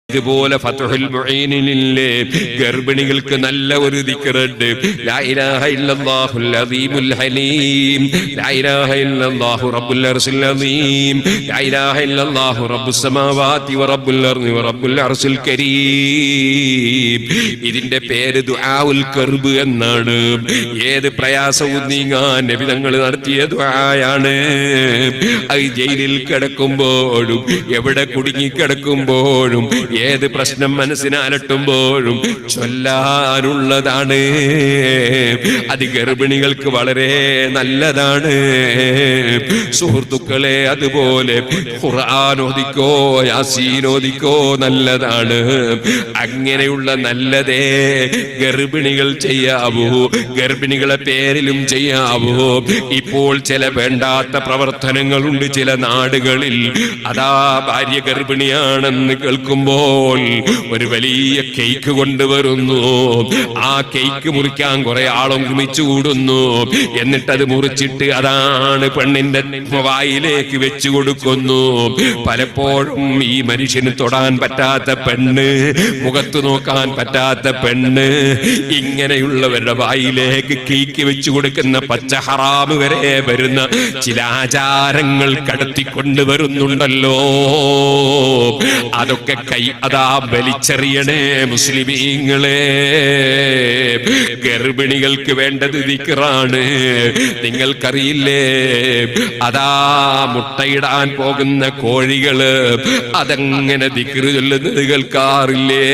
ഇതുപോലെ ഫത്ഹുൽ മുഈനിലെ ഗർഭിണികൾക്ക് നല്ല ഒരു ദിക്റുണ്ട്. ലാ ഇലാഹ ഇല്ലല്ലാഹുൽ അദീമുൽ ഹലീം, ലാ ഇലാഹ ഇല്ലല്ലാഹു റബ്ബുൽ അർശിൽ അദീം, ലാ ഇലാഹ ഇല്ലല്ലാഹു റബ്ബുസ് സമാവാതി വ റബ്ബുൽ അർളി വ റബ്ബുൽ അർശിൽ കരീം. ഇതിന്റെ പേര് ദുആഉൽ കർബ് എന്നാണ്. ഏത് പ്രയാസവും നീങ്ങാൻ നബി തങ്ങൾ നടത്തിയ ദുആയാണ്. അത് ജയിലിൽ കിടക്കുമ്പോഴും എവിടെ കുടുങ്ങി കിടക്കുമ്പോഴും ഏത് പ്രശ്നം മനസ്സിനെ അലട്ടുമ്പോഴും ചൊല്ലാനുള്ളതാണ്. അത് ഗർഭിണികൾക്ക് വളരെ നല്ലതാണ്. സുഹൃത്തുക്കളെ, അതുപോലെ ഖുർആൻ ഓതിക്കോ, യാസീൻ ഓതിക്കോ, നല്ലതാണ്. അങ്ങനെയുള്ള നല്ലതേ ഗർഭിണികൾ ചെയ്യാവൂ, ഗർഭിണികളെ പേരിലും ചെയ്യാവൂ. ഇപ്പോൾ ചില വേണ്ടാത്ത പ്രവർത്തനങ്ങളുണ്ട് ചില നാടുകളിൽ. അതാ ഭാര്യ ഗർഭിണിയാണെന്ന് കേൾക്കുമ്പോൾ ഒരു വലിയ കേക്ക് കൊണ്ടുവരുന്നു. ആ കേക്ക് മുറിക്കാൻ കുറെ ആളൊരുമിച്ച് കൂടുന്നു. എന്നിട്ടത് മുറിച്ചിട്ട് അതാണ് പെണ്ണിന്റെ വായിലേക്ക് വെച്ചു കൊടുക്കുന്നു. പലപ്പോഴും ഈ മനുഷ്യന് തൊടാൻ പറ്റാത്ത പെണ്ണ്, മുഖത്ത് നോക്കാൻ പറ്റാത്ത പെണ്ണ്, ഇങ്ങനെയുള്ളവരുടെ വായിലേക്ക് കേക്ക് വെച്ചു കൊടുക്കുന്ന പച്ച ഹറാമ് വരെ വരുന്ന ചില ആചാരങ്ങൾ കടത്തിക്കൊണ്ടുവരുന്നുണ്ടല്ലോ. അതൊക്കെ അതാ വലിച്ചെറിയണേ മുസ്ലിമീങ്ങളെ. ഗർഭിണികൾക്ക് വേണ്ടത് ദിക്റാണ്. നിങ്ങൾക്കറിയില്ലേ, അതാ മുട്ടയിടാൻ പോകുന്ന കോഴികള് അതങ്ങനെ ദിക്റ് ചൊല്ലുന്നത് കേൾക്കാറില്ലേ?